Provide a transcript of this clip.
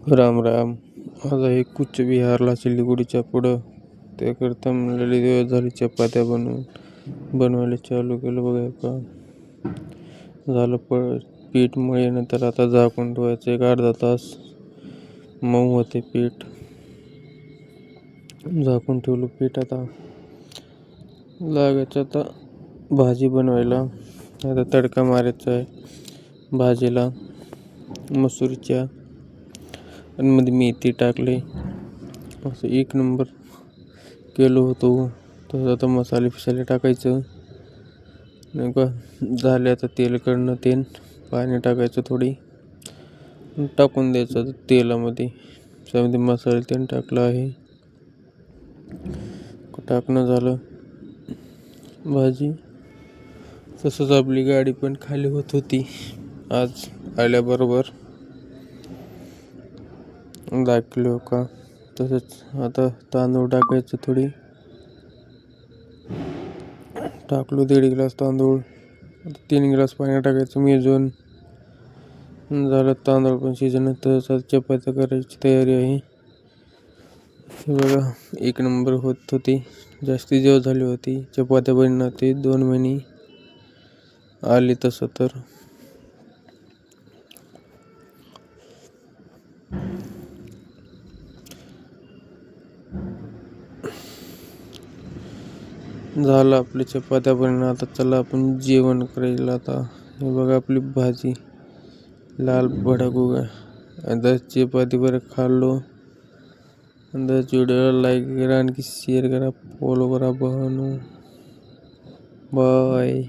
राम राम. आज आहे कूचविहारला सिलीगुडीच्या पुढं. त्याकरता लई दिवस झाले चपात्या बनवायला चालू केलं बघा का. झालं पीठ मळल्यानंतर आता झाकून ठेवायचं एक अर्धा तास, मऊ होते पीठ. झाकून ठेवलं पीठ. आता लागायचं आता भाजी बनवायला. आता तडका मारायचा आहे भाजीला मसूरच्या, आणि मध्ये मेथी टाकले. असं एक नंबर केलं होतं. तर आता मसाले टाकायचं नाही का. झाले आता तेल कडनं तेल पाणी टाकायचं थोडी, टाकून द्यायचं तेलामध्ये. त्यामध्ये मसाले तेल टाकलं आहे. टाकणं झालं भाजी. तसंच आपली गाडी पण खाली होत होती आज आल्याबरोबर. दाखलो का. तसंच आता तांदूळ टाकायचं थोडी. टाकलो 1.5 ग्लास तांदूळ. 3 ग्लास पाणी टाकायचं मिसळून. झालं तांदूळ पण शिजणं. तर चपात्या करायची तयारी आहे. हे बघा एक नंबर होत होती. जास्ती दिवस झाली होती चपात्या बनणं, ते 2 महिने आले तसं तर. झालं आपली चपात्या बनणं. आता चला आपण जेवण करायला. आता हे बघा आपली भाजी लाल भडक उगा. आता चपाती बरं खाल्लो. आणि व्हिडिओला लाईक करा, आणखी शेअर करा, फॉलो करा. बाय.